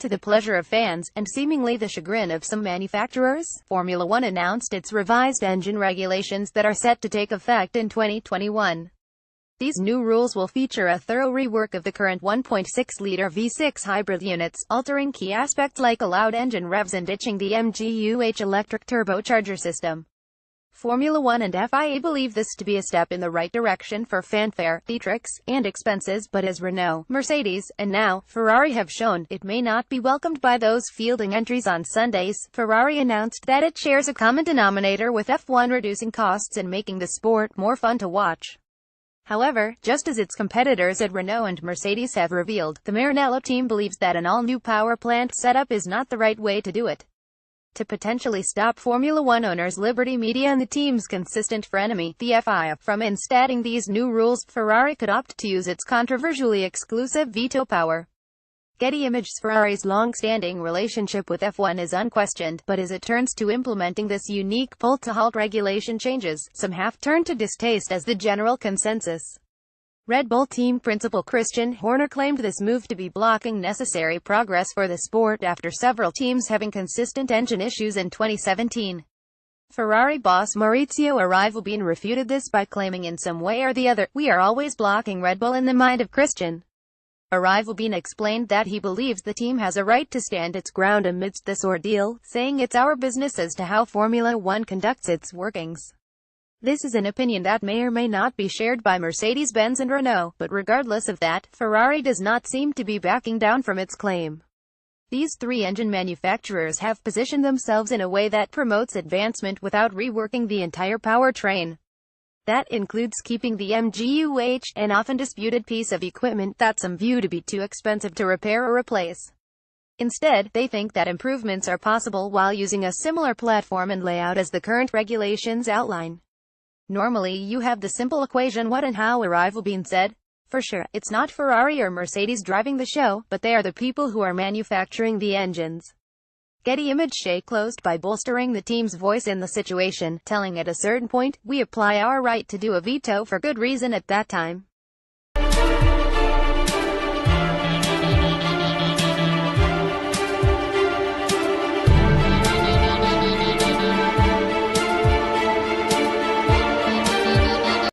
To the pleasure of fans, and seemingly the chagrin of some manufacturers, Formula One announced its revised engine regulations that are set to take effect in 2021. These new rules will feature a thorough rework of the current 1.6-liter V6 hybrid units, altering key aspects like allowed engine revs and ditching the MGU-H electric turbocharger system. Formula One and FIA believe this to be a step in the right direction for fanfare, theatrics, and expenses, but as Renault, Mercedes, and now Ferrari have shown, it may not be welcomed by those fielding entries on Sundays. Ferrari announced that it shares a common denominator with F1, reducing costs and making the sport more fun to watch. However, just as its competitors at Renault and Mercedes have revealed, the Maranello team believes that an all-new power plant setup is not the right way to do it. To potentially stop Formula One owners Liberty Media and the team's consistent frenemy, the FIA, from instating these new rules, Ferrari could opt to use its controversially exclusive veto power. Getty Images. Ferrari's long-standing relationship with F1 is unquestioned, but as it turns to implementing this unique pull-to-halt regulation changes, some have turned to distaste as the general consensus. Red Bull team principal Christian Horner claimed this move to be blocking necessary progress for the sport after several teams having consistent engine issues in 2017. Ferrari boss Maurizio Arrivabene refuted this by claiming in some way or the other, "We are always blocking Red Bull." In the mind of Christian, Arrivabene explained that he believes the team has a right to stand its ground amidst this ordeal, saying it's our business as to how Formula One conducts its workings. This is an opinion that may or may not be shared by Mercedes-Benz and Renault, but regardless of that, Ferrari does not seem to be backing down from its claim. These three engine manufacturers have positioned themselves in a way that promotes advancement without reworking the entire powertrain. That includes keeping the MGU-H, an often disputed piece of equipment that some view to be too expensive to repair or replace. Instead, they think that improvements are possible while using a similar platform and layout as the current regulations outline. Normally you have the simple equation what and how, Arrivabene said. For sure, it's not Ferrari or Mercedes driving the show, but they are the people who are manufacturing the engines. Getty Images closed by bolstering the team's voice in the situation, telling at a certain point, "We apply our right to do a veto for good reason at that time."